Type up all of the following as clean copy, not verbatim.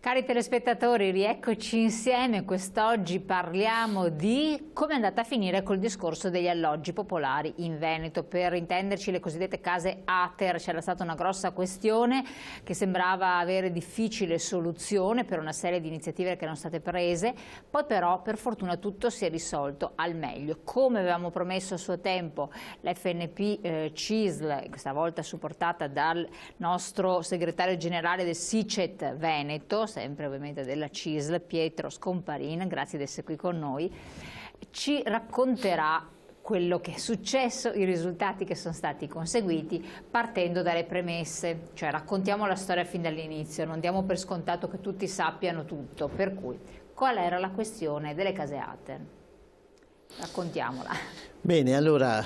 Cari telespettatori, rieccoci insieme. Quest'oggi parliamo di come è andata a finire col discorso degli alloggi popolari in Veneto. Per intenderci, le cosiddette case ATER. C'era stata una grossa questione che sembrava avere difficile soluzione per una serie di iniziative che erano state prese, poi però per fortuna tutto si è risolto al meglio. Come avevamo promesso a suo tempo, l'FNP CISL, questa volta supportata dal nostro segretario generale del SICET Veneto, sempre ovviamente della CISL, Pietro Scomparin, grazie di essere qui con noi, ci racconterà quello che è successo, i risultati che sono stati conseguiti, partendo dalle premesse, cioè raccontiamo la storia fin dall'inizio, non diamo per scontato che tutti sappiano tutto, per cui qual era la questione delle case ATER? Raccontiamola. Bene, allora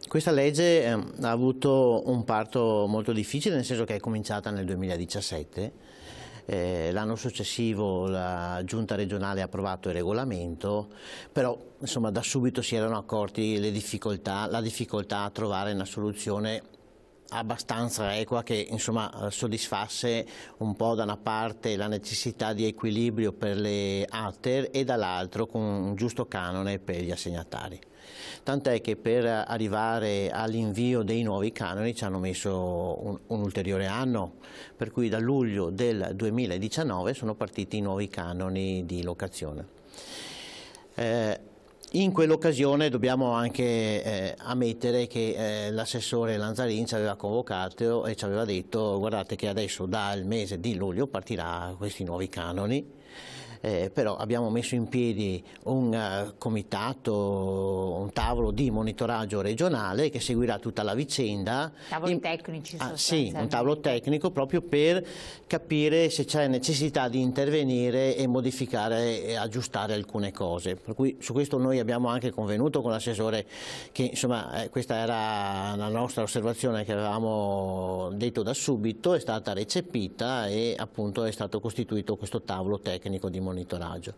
questa legge ha avuto un parto molto difficile, nel senso che è cominciata nel 2017. L'anno successivo la giunta regionale ha approvato il regolamento, però insomma, da subito si erano accorti la difficoltà a trovare una soluzione abbastanza equa che insomma soddisfasse un po' da una parte la necessità di equilibrio per le ATER e dall'altro con un giusto canone per gli assegnatari. Tant'è che per arrivare all'invio dei nuovi canoni ci hanno messo un ulteriore anno, per cui da luglio del 2019 sono partiti i nuovi canoni di locazione. In quell'occasione dobbiamo anche ammettere che l'assessore Lanzarin ci aveva convocato e ci aveva detto: guardate che adesso dal mese di luglio partirà questi nuovi canoni. Però abbiamo messo in piedi un comitato, un tavolo di monitoraggio regionale che seguirà tutta la vicenda. Tavoli tecnici Sì, un tavolo tecnico proprio per capire se c'è necessità di intervenire e modificare e aggiustare alcune cose. Per cui su questo noi abbiamo anche convenuto con l'assessore che insomma questa era la nostra osservazione che avevamo detto da subito, è stata recepita e appunto è stato costituito questo tavolo tecnico di monitoraggio.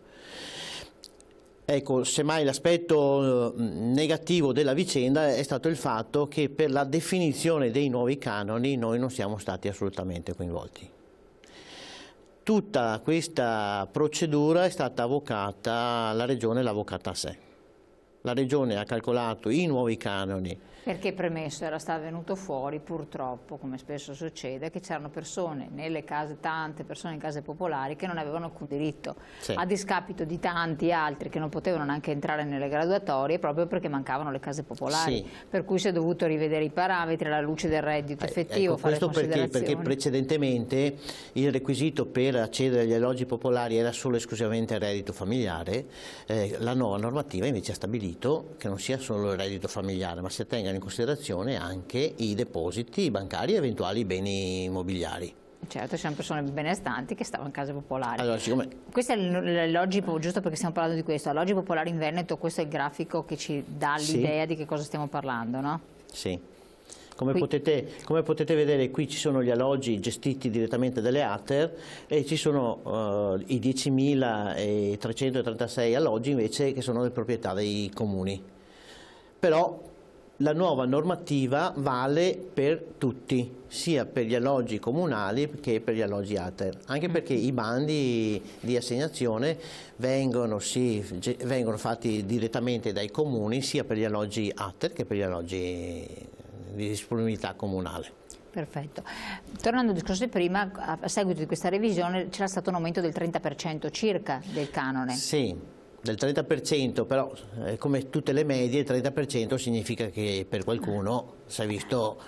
Ecco, semmai l'aspetto negativo della vicenda è stato il fatto che per la definizione dei nuovi canoni noi non siamo stati assolutamente coinvolti. Tutta questa procedura è stata avocata, la Regione l'ha avocata a sé. La Regione ha calcolato i nuovi canoni. Perché premesso era stato venuto fuori purtroppo, come spesso succede, che c'erano persone nelle case, tante persone in case popolari che non avevano alcun diritto, sì, a discapito di tanti altri che non potevano neanche entrare nelle graduatorie proprio perché mancavano le case popolari, sì, per cui si è dovuto rivedere i parametri alla luce del reddito effettivo, fare questo perché precedentemente il requisito per accedere agli alloggi popolari era solo e esclusivamente il reddito familiare. La nuova normativa invece ha stabilito che non sia solo il reddito familiare, ma si tenga in considerazione anche i depositi bancari e eventuali beni immobiliari. Certo, c'erano persone benestanti che stavano in case popolari. Allora, questo è l'alloggi, giusto perché stiamo parlando di questo, alloggi popolari in Veneto, questo è il grafico che ci dà l'idea, sì, di che cosa stiamo parlando, no? Sì. Come potete vedere, qui ci sono gli alloggi gestiti direttamente dalle ATER e ci sono i 10.336 alloggi invece che sono di proprietà dei comuni. Però la nuova normativa vale per tutti, sia per gli alloggi comunali che per gli alloggi ATER, anche perché i bandi di assegnazione vengono fatti direttamente dai comuni sia per gli alloggi ATER che per gli alloggi di disponibilità comunale. Perfetto. Tornando al discorso di prima, a seguito di questa revisione c'era stato un aumento del 30% circa del canone. Sì. Del 30%, però come tutte le medie il 30% significa che per qualcuno si è visto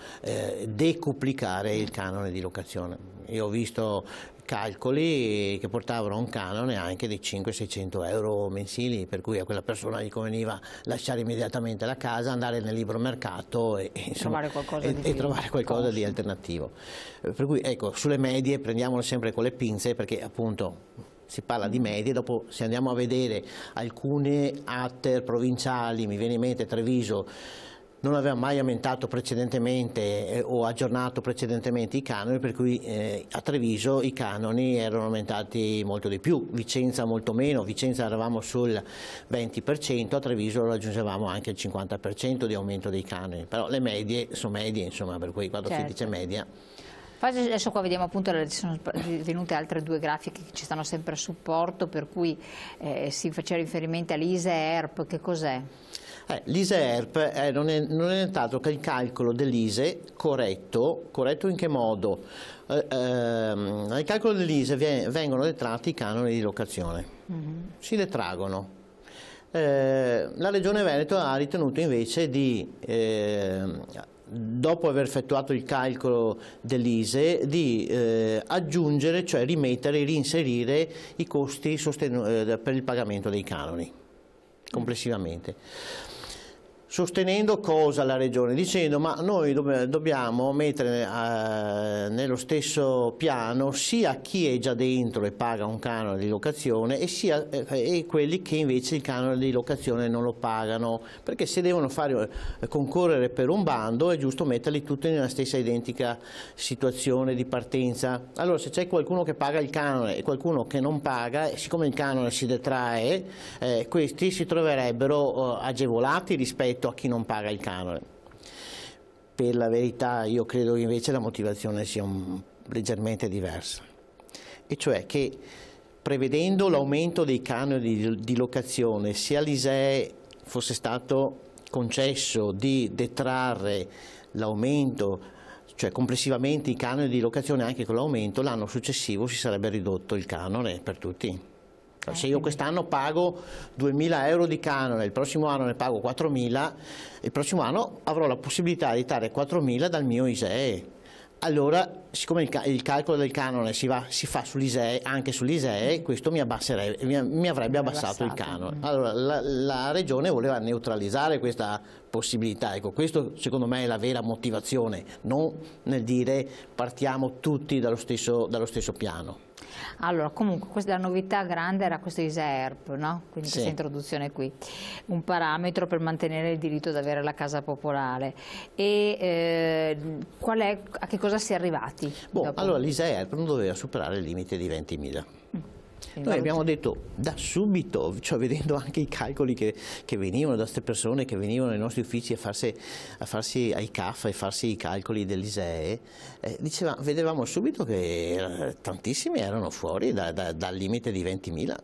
decuplicare il canone di locazione. Io ho visto calcoli che portavano a un canone anche di 500-600 euro mensili, per cui a quella persona gli conveniva lasciare immediatamente la casa, andare nel libromercato e trovare qualcosa di alternativo. Per cui ecco, sulle medie prendiamole sempre con le pinze, perché appunto si parla di medie. Dopo se andiamo a vedere alcune ATER provinciali, mi viene in mente Treviso, non aveva mai aumentato precedentemente o aggiornato precedentemente i canoni, per cui a Treviso i canoni erano aumentati molto di più, Vicenza molto meno, Vicenza eravamo sul 20%, a Treviso raggiungevamo anche il 50% di aumento dei canoni, però le medie sono medie, insomma, per cui quando si dice media. Adesso qua vediamo appunto, sono venute altre due grafiche che ci stanno sempre a supporto, per cui si faceva riferimento all'ISEE ERP. Che cos'è? L'ISEE ERP non è nient'altro che il calcolo dell'ISEE corretto in che modo? Nel calcolo dell'ISEE vengono detratti i canoni di locazione, si detraggono. La Regione Veneto ha ritenuto invece di, dopo aver effettuato il calcolo dell'ISEE, di aggiungere, cioè rimettere, reinserire i costi per il pagamento dei canoni complessivamente. Sostenendo cosa la Regione? Dicendo ma noi dobbiamo mettere nello stesso piano sia chi è già dentro e paga un canone di locazione e quelli che invece il canone di locazione non lo pagano, perché se devono concorrere per un bando è giusto metterli tutti nella stessa identica situazione di partenza. Allora se c'è qualcuno che paga il canone e qualcuno che non paga, siccome il canone si detrae, questi si troverebbero agevolati rispetto a chi non paga il canone. Per la verità io credo che invece la motivazione sia leggermente diversa, e cioè che prevedendo l'aumento dei canoni di locazione, se all'ISEE fosse stato concesso di detrarre l'aumento, cioè complessivamente i canoni di locazione anche con l'aumento, l'anno successivo si sarebbe ridotto il canone per tutti. Se io quest'anno pago 2.000 euro di canone, il prossimo anno ne pago 4.000, il prossimo anno avrò la possibilità di dare 4.000 dal mio ISEE. Allora, siccome il calcolo del canone si fa sull'ISEE, anche sull'ISEE, questo mi avrebbe abbassato il canone. Allora, la Regione voleva neutralizzare questa possibilità. Ecco, questo secondo me è la vera motivazione, non nel dire partiamo tutti dallo stesso piano. Allora, comunque la novità grande era questo ISEE ERP, no? Quindi questa introduzione qui, un parametro per mantenere il diritto ad avere la casa popolare. E a che cosa si è arrivati? Allora l'ISEE ERP non doveva superare il limite di 20.000. Noi abbiamo detto da subito, cioè vedendo anche i calcoli che venivano da queste persone che venivano nei nostri uffici a farsi ai CAF e farsi i calcoli dell'ISEE, vedevamo subito che tantissimi erano fuori dal limite di 20.000.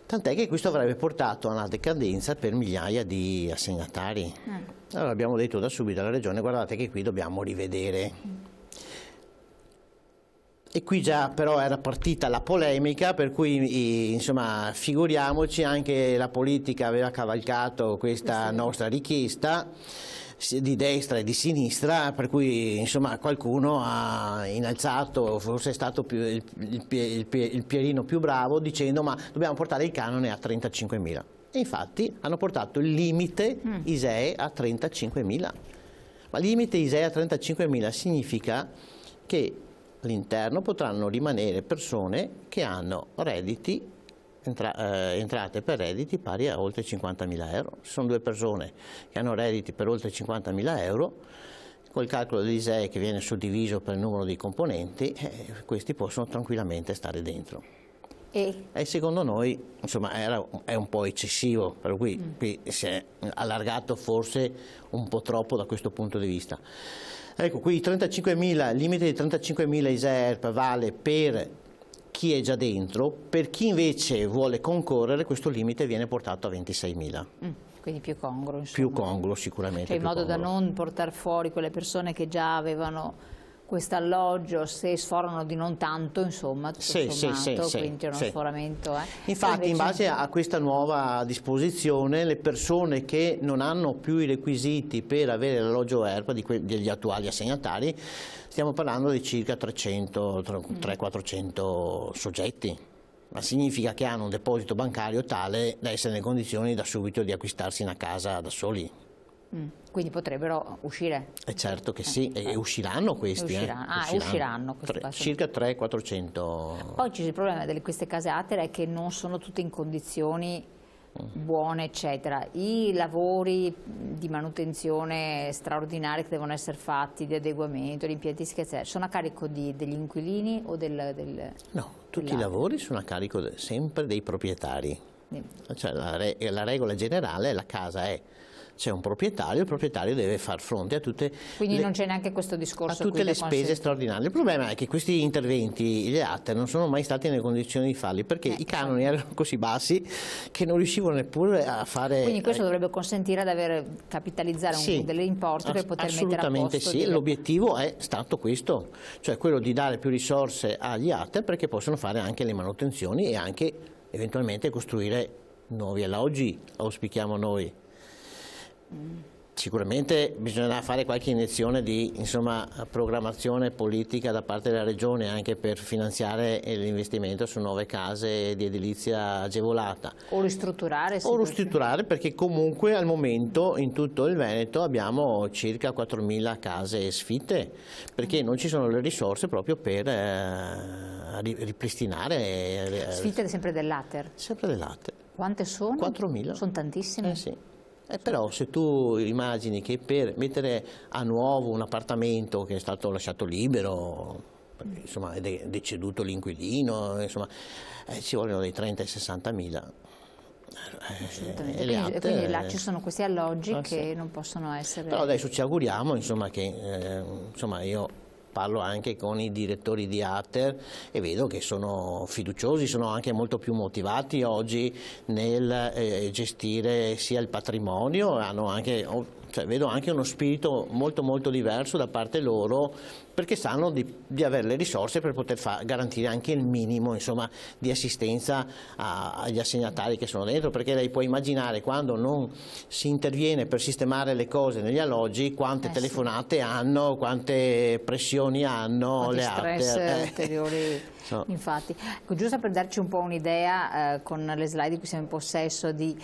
Tant'è che questo avrebbe portato a una decadenza per migliaia di assegnatari. Allora abbiamo detto da subito alla Regione: guardate che qui dobbiamo rivedere. E qui già però era partita la polemica, per cui insomma figuriamoci, anche la politica aveva cavalcato questa nostra richiesta di destra e di sinistra, per cui insomma qualcuno ha innalzato, forse è stato il Pierino più bravo, dicendo ma dobbiamo portare il canone a 35.000. E infatti hanno portato il limite ISEE a 35.000. Ma il limite ISEE a 35.000 significa che all'interno potranno rimanere persone che hanno redditi, entrate per redditi pari a oltre 50.000 euro. Se sono due persone che hanno redditi per oltre 50.000 euro, col calcolo dell'ISEE che viene suddiviso per il numero di componenti, questi possono tranquillamente stare dentro. E secondo noi insomma è un po' eccessivo, per cui qui si è allargato forse un po' troppo da questo punto di vista. Ecco, qui il limite di 35.000 ISEE ERP vale per chi è già dentro, per chi invece vuole concorrere questo limite viene portato a 26.000. Quindi più congruo, insomma. Più congruo sicuramente. Cioè in modo da non portare fuori quelle persone che già avevano questo alloggio, se sforano di non tanto, insomma, tutto sommato, quindi c'è uno sforamento. Infatti in base a questa nuova disposizione le persone che non hanno più i requisiti per avere l'alloggio ERP degli attuali assegnatari, stiamo parlando di circa 300-400 soggetti. Ma significa che hanno un deposito bancario tale da essere nelle condizioni da subito di acquistarsi una casa da soli. Quindi potrebbero uscire? Certo che sì, e usciranno questi. Usciranno circa 300-400. Poi c'è il problema di queste case ATER è che non sono tutte in condizioni buone, eccetera. I lavori di manutenzione straordinari che devono essere fatti, di adeguamento, di impiantistica, eccetera, sono a carico degli inquilini o No, tutti i lavori sono a carico sempre dei proprietari. Cioè, la regola generale, la casa è c'è un proprietario, il proprietario deve far fronte a tutte non c'è neanche questo discorso a tutte le spese straordinarie. Il problema è che questi interventi, gli ATER, non sono mai stati nelle condizioni di farli, perché i canoni erano così bassi che non riuscivano neppure a fare... Quindi questo dovrebbe consentire di capitalizzare delle importi per poter mettere a posto... Assolutamente sì, l'obiettivo è stato questo, cioè quello di dare più risorse agli ATER perché possono fare anche le manutenzioni e anche eventualmente costruire nuovi alloggi, auspichiamo noi. Sicuramente bisognerà fare qualche iniezione di programmazione politica da parte della Regione anche per finanziare l'investimento su nuove case di edilizia agevolata. O ristrutturare. O ristrutturare, perché comunque al momento in tutto il Veneto abbiamo circa 4.000 case sfitte, perché non ci sono le risorse proprio per ripristinare. Sfitte sempre dell'ATER? Sempre dell'ATER. Quante sono? 4.000. Sono tantissime? Sì. Però se tu immagini che per mettere a nuovo un appartamento che è stato lasciato libero, insomma è deceduto l'inquilino, insomma ci vogliono dai 30 ai 60.000. Quindi là ci sono questi alloggi che non possono essere... Però adesso ci auguriamo che io parlo anche con i direttori di ATER e vedo che sono fiduciosi, sono anche molto più motivati oggi nel gestire sia il patrimonio, hanno anche, vedo anche uno spirito molto diverso da parte loro, perché sanno di avere le risorse per poter garantire anche il minimo di assistenza agli assegnatari che sono dentro, perché lei può immaginare quando non si interviene per sistemare le cose negli alloggi quante telefonate hanno, quante pressioni hanno, quanti le stress ulteriori. Infatti, giusto per darci un po' un'idea con le slide di cui siamo in possesso di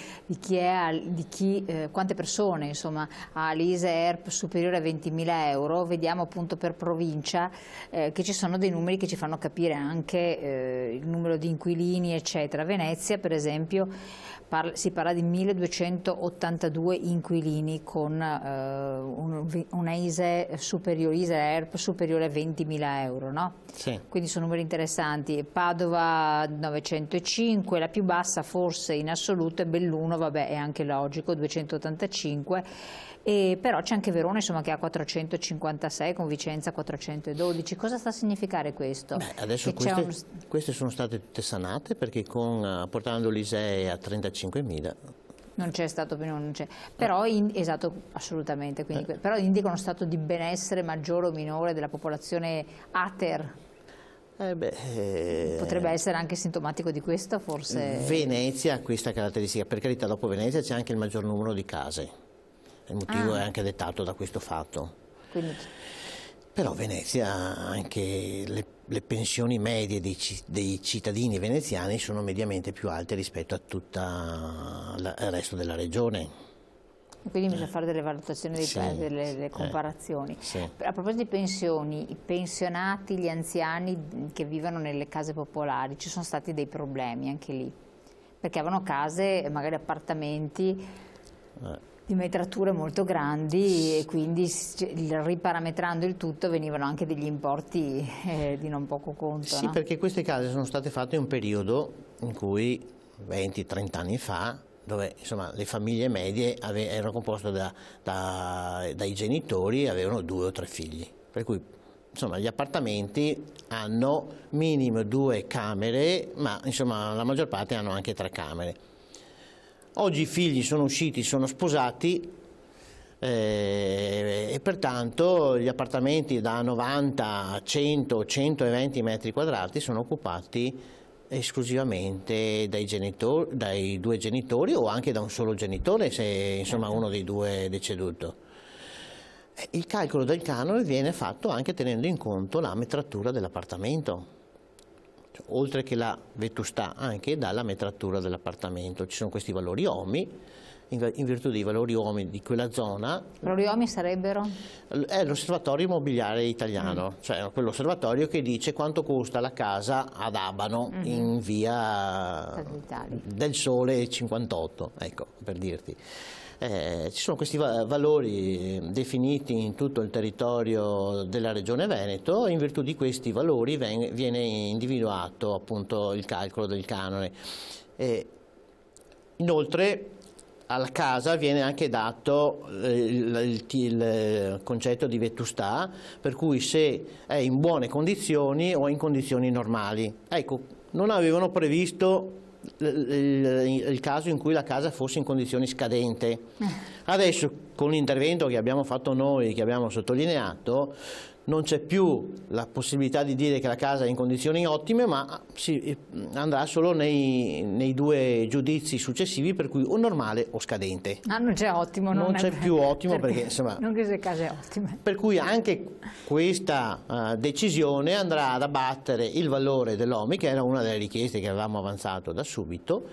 quante persone ha l'ISEE ERP superiore a 20.000 euro, vediamo appunto per provincia che ci sono dei numeri che ci fanno capire anche il numero di inquilini eccetera. Venezia per esempio si parla di 1.282 inquilini con una ISEE ERP superiore a 20.000 euro, no? Sì. Quindi sono numeri interessanti. Padova 905, la più bassa forse in assoluto è Belluno, vabbè è anche logico, 285, però c'è anche Verona che ha 456, con Vicenza 412. Cosa sta a significare questo? Adesso queste sono state tutte sanate, perché portando l'ISEE a 35.000 non c'è stato più, non c'è. Però, esatto, assolutamente, quindi, però indica uno stato di benessere maggiore o minore della popolazione ATER. Potrebbe essere anche sintomatico di questo, forse? Venezia ha questa caratteristica, per carità, dopo Venezia c'è anche il maggior numero di case, il motivo è anche dettato da questo fatto. Quindi... Però Venezia, anche le pensioni medie dei cittadini veneziani sono mediamente più alte rispetto a tutto il resto della regione. Quindi bisogna fare delle valutazioni, delle comparazioni. A proposito di pensioni, i pensionati, gli anziani che vivono nelle case popolari, ci sono stati dei problemi anche lì, perché avevano case, magari appartamenti di metrature molto grandi e quindi riparametrando il tutto venivano anche degli importi di non poco conto. Sì, no? Perché queste case sono state fatte in un periodo in cui 20-30 anni fa, dove le famiglie medie erano composte dai genitori e avevano 2 o 3 figli, per cui gli appartamenti hanno minimo 2 camere, ma la maggior parte hanno anche 3 camere. Oggi i figli sono usciti, sono sposati e pertanto gli appartamenti da 90, 100, 120 metri quadrati sono occupati esclusivamente dai 2 genitori o anche da un solo genitore se uno dei 2 è deceduto. Il calcolo del canone viene fatto anche tenendo in conto la metratura dell'appartamento, oltre che la vetustà anche dalla metratura dell'appartamento. Ci sono questi valori OMI, in virtù dei valori OMI di quella zona. Valori OMI sarebbero? È l'osservatorio immobiliare italiano, cioè quell'osservatorio che dice quanto costa la casa ad Abano in via del Sole 58, ecco, per dirti. Ci sono questi valori definiti in tutto il territorio della Regione Veneto e in virtù di questi valori viene individuato appunto il calcolo del canone. Inoltre alla casa viene anche dato il concetto di vetustà, per cui se è in buone condizioni o in condizioni normali. Ecco, non avevano previsto il caso in cui la casa fosse in condizioni scadente. Adesso con l'intervento che abbiamo fatto noi, che abbiamo sottolineato, non c'è più la possibilità di dire che la casa è in condizioni ottime, ma si andrà solo nei due giudizi successivi, per cui o normale o scadente. Ah, non c'è ottimo. Non c'è più ottimo perché insomma... Non che se case ottime. Per cui anche questa decisione andrà ad abbattere il valore dell'OMI, che era una delle richieste che avevamo avanzato da subito,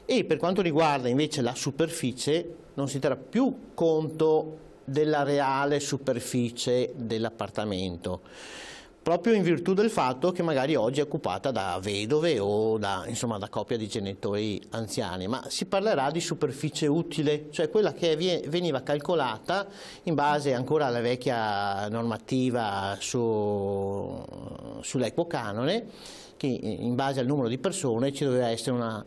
e per quanto riguarda invece la superficie non si terrà più conto della reale superficie dell'appartamento, proprio in virtù del fatto che magari oggi è occupata da vedove o da coppia di genitori anziani, ma si parlerà di superficie utile, cioè quella che veniva calcolata in base ancora alla vecchia normativa sull'equo canone, che in base al numero di persone ci doveva essere una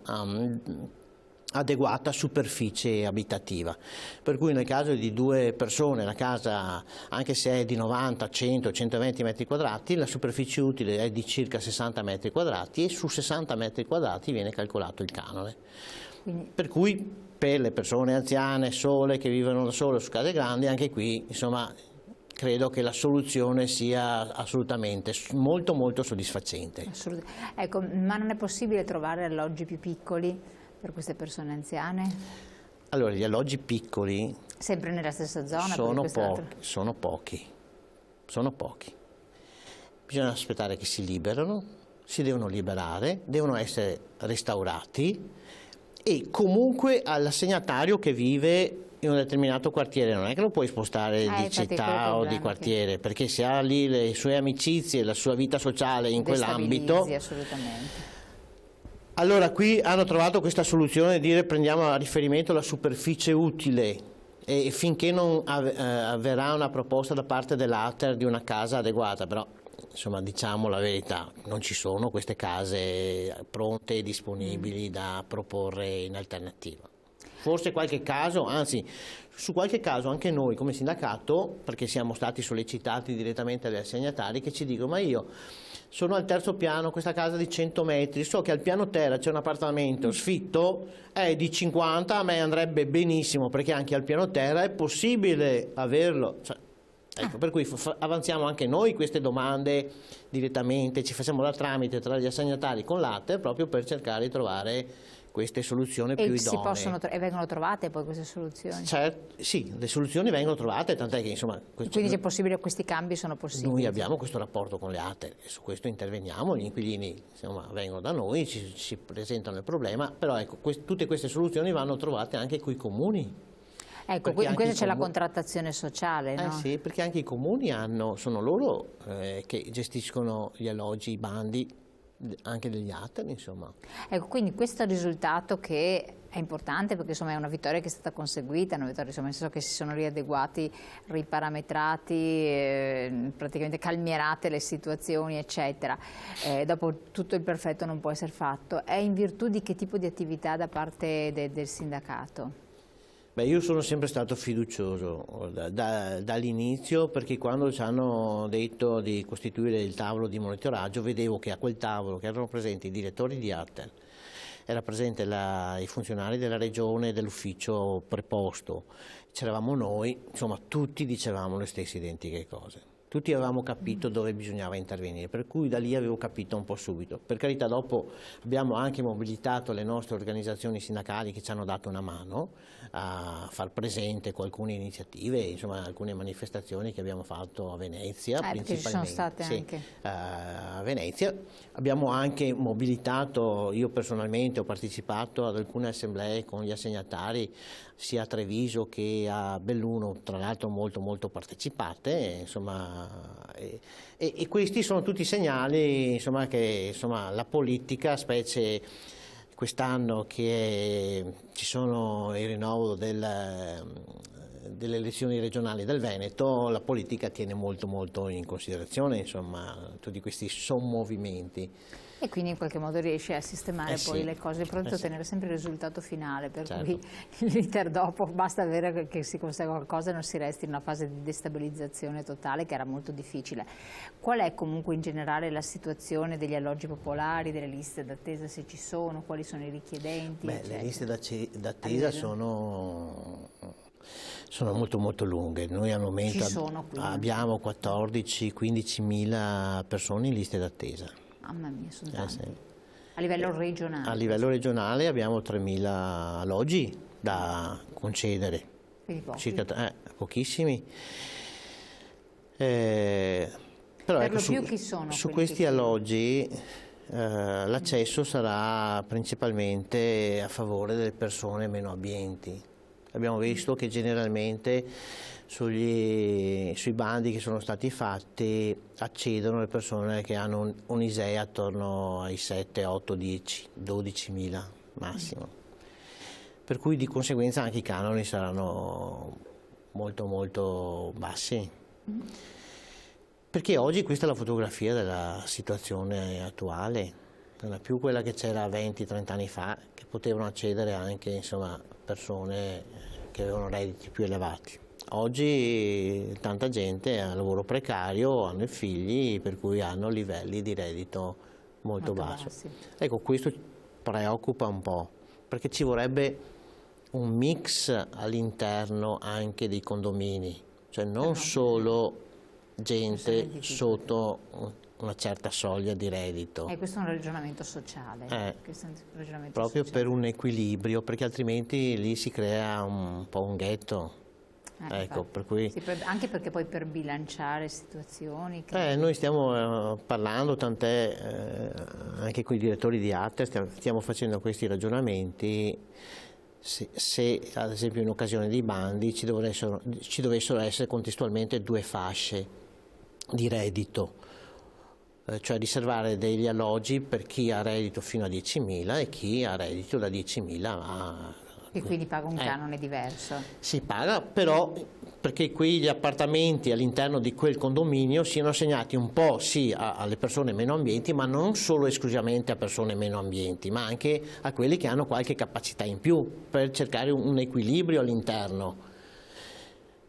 adeguata superficie abitativa, per cui nel caso di due persone la casa, anche se è di 90, 100, 120 metri quadrati, la superficie utile è di circa 60 metri quadrati e su 60 metri quadrati viene calcolato il canone. Per cui per le persone anziane, sole, che vivono da sole su case grandi, anche qui insomma credo che la soluzione sia assolutamente molto molto soddisfacente. Ecco, ma non è possibile trovare alloggi più piccoli per queste persone anziane? Allora, gli alloggi piccoli sempre nella stessa zona? Sono pochi. Bisogna aspettare che si liberano, si devono liberare, devono essere restaurati e comunque all'assegnatario che vive in un determinato quartiere non è che lo puoi spostare di città o di quartiere, perché se ha lì le sue amicizie, la sua vita sociale in quell'ambito. Assolutamente. Allora qui hanno trovato questa soluzione di dire prendiamo a riferimento la superficie utile e finché non avverrà una proposta da parte dell'ATER di una casa adeguata, però insomma diciamo la verità, non ci sono queste case pronte e disponibili da proporre in alternativa. Forse qualche caso, anzi su qualche caso anche noi come sindacato, perché siamo stati sollecitati direttamente dagli assegnatari che ci dicono ma io sono al terzo piano, questa casa di 100 metri, so che al piano terra c'è un appartamento sfitto, è di 50, a me andrebbe benissimo perché anche al piano terra è possibile averlo. Cioè, ecco, per cui avanziamo anche noi queste domande direttamente, ci facciamo da tramite tra gli assegnatari con l'ATER proprio per cercare di trovare queste soluzioni più idonee. E vengono trovate poi queste soluzioni? Sì, le soluzioni vengono trovate, tant'è che insomma... Quindi è possibile, questi cambi sono possibili? Noi abbiamo questo rapporto con le ATER e su questo interveniamo, gli inquilini insomma, vengono da noi, ci presentano il problema, però ecco, tutte queste soluzioni vanno trovate anche coi comuni. Ecco, in questo c'è la contrattazione sociale, no? Sì, perché anche i comuni sono loro che gestiscono gli alloggi, i bandi, anche degli ATER, insomma. Ecco, quindi questo risultato che è importante perché insomma è una vittoria che è stata conseguita, una vittoria insomma, nel senso che si sono riadeguati, riparametrati, praticamente calmierate le situazioni, eccetera. Dopo tutto il perfetto non può essere fatto. È in virtù di che tipo di attività da parte del sindacato? Beh, io sono sempre stato fiducioso dall'inizio, perché quando ci hanno detto di costituire il tavolo di monitoraggio vedevo che a quel tavolo che erano presenti i direttori di ATER, era presente i funzionari della regione, dell'ufficio preposto, c'eravamo noi, insomma tutti dicevamo le stesse identiche cose. Tutti avevamo capito dove bisognava intervenire, per cui da lì avevo capito un po' subito. Per carità, dopo abbiamo anche mobilitato le nostre organizzazioni sindacali che ci hanno dato una mano a far presente con alcune iniziative, insomma alcune manifestazioni che abbiamo fatto a Venezia, principalmente. Ci sono state anche. A Venezia. Abbiamo anche mobilitato, io personalmente ho partecipato ad alcune assemblee con gli assegnatari sia a Treviso che a Belluno, tra l'altro molto partecipate, insomma, e questi sono tutti segnali insomma, che insomma, la politica, specie quest'anno che ci sono il rinnovo delle elezioni regionali del Veneto, la politica tiene molto molto in considerazione, insomma, tutti questi sommovimenti. E quindi in qualche modo riesce a sistemare poi sì. le cose, pronto a ottenere sempre il risultato finale, per Certo. cui l'iter dopo basta avere che si consegua qualcosa e non si resti in una fase di destabilizzazione totale che era molto difficile. Qual è comunque in generale la situazione degli alloggi popolari, delle liste d'attesa, se ci sono, quali sono i richiedenti? Beh, eccetera? le liste d'attesa sono molto molto lunghe. Noi al momento abbiamo 14-15 mila persone in liste d'attesa. Mamma mia, sono tanti. Sì. A livello regionale? A livello regionale abbiamo 3.000 alloggi da concedere. Quindi pochi. Circa, pochissimi. Però Per ecco, lo più chi sono? Su questi alloggi l'accesso sarà principalmente a favore delle persone meno abbienti. Abbiamo visto che generalmente sui bandi che sono stati fatti accedono le persone che hanno un ISEE attorno ai 7, 8, 10, 12 mila massimo. Per cui di conseguenza anche i canoni saranno molto molto bassi. Perché oggi questa è la fotografia della situazione attuale, non è più quella che c'era 20-30 anni fa, che potevano accedere anche, insomma, persone che avevano redditi più elevati. Oggi tanta gente ha lavoro precario, hanno i figli, per cui hanno livelli di reddito molto bassi. Ecco, questo preoccupa un po', perché ci vorrebbe un mix all'interno anche dei condomini, cioè non solo gente sotto una certa soglia di reddito. E questo è un ragionamento sociale. Proprio per un equilibrio, perché altrimenti lì si crea un po' un ghetto. Ecco, per cui... anche perché poi per bilanciare situazioni... Noi stiamo parlando, tant'è anche con i direttori di ATER, stiamo facendo questi ragionamenti. Se ad esempio in occasione dei bandi ci dovessero essere contestualmente 2 fasce di reddito, cioè riservare degli alloggi per chi ha reddito fino a 10.000 e chi ha reddito da 10.000 a... E quindi paga un canone diverso? Si paga, però perché quegli appartamenti all'interno di quel condominio siano assegnati un po' sì alle persone meno ambienti, ma non solo esclusivamente a persone meno ambienti, ma anche a quelli che hanno qualche capacità in più, per cercare un equilibrio all'interno.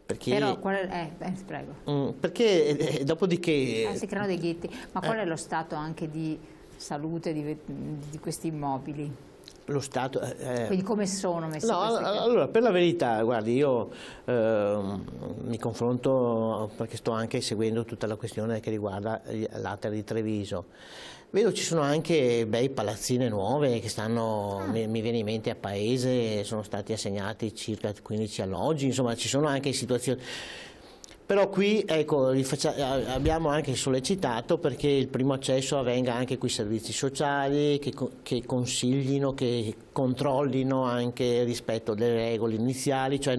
Perché, però prego. Perché dopodiché... si creano dei ghetti, ma qual è lo stato anche di salute di questi immobili? Lo Stato... Quindi come sono messi allora, per la verità, guardi, io mi confronto, perché sto anche seguendo tutta la questione che riguarda l'ATER di Treviso. Vedo ci sono anche bei palazzine nuove che stanno, mi viene in mente a Paese, sono stati assegnati circa 15 alloggi, insomma ci sono anche situazioni... Però qui ecco, abbiamo anche sollecitato perché il primo accesso avvenga anche con i servizi sociali, che consiglino, che controllino anche rispetto delle regole iniziali, cioè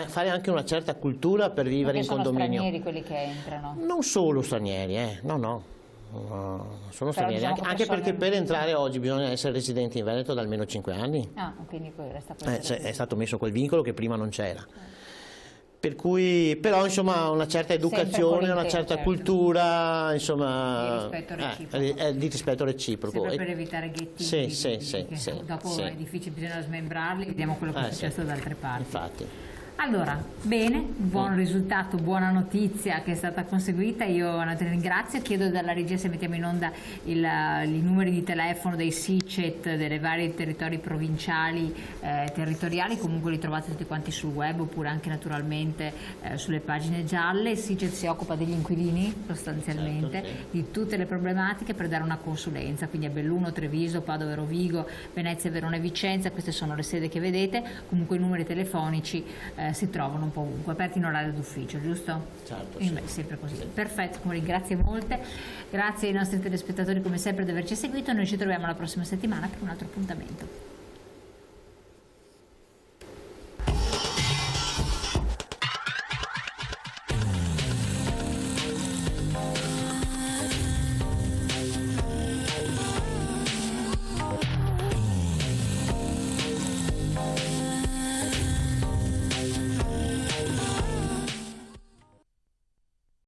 fare anche una certa cultura per vivere in condominio. Sono stranieri quelli che entrano? Non solo stranieri, no. Sono stranieri, diciamo anche perché per entrare oggi bisogna essere residenti in Veneto da almeno 5 anni. Quindi resta è stato messo quel vincolo che prima non c'era. Per cui, però insomma una certa educazione, una certa cultura, insomma, di rispetto reciproco. Sempre per evitare ghetti. Sì. Dopo è difficile, bisogna smembrarli, vediamo quello che è successo da altre parti. Infatti. Allora, bene, buon risultato, buona notizia che è stata conseguita, io ti ringrazio, chiedo dalla regia se mettiamo in onda i numeri di telefono dei SICET delle varie territori provinciali, territoriali, comunque li trovate tutti quanti sul web oppure anche naturalmente sulle pagine gialle. Il SICET si occupa degli inquilini sostanzialmente, certo, di tutte le problematiche per dare una consulenza, quindi a Belluno, Treviso, Padova, Rovigo, Venezia, Verona e Vicenza, queste sono le sedi che vedete, comunque i numeri telefonici si trovano un po' ovunque, aperti in orario d'ufficio, giusto? Certo, sì. Sempre così. Sì. Perfetto, grazie molte, grazie ai nostri telespettatori come sempre di averci seguito, noi ci troviamo la prossima settimana per un altro appuntamento.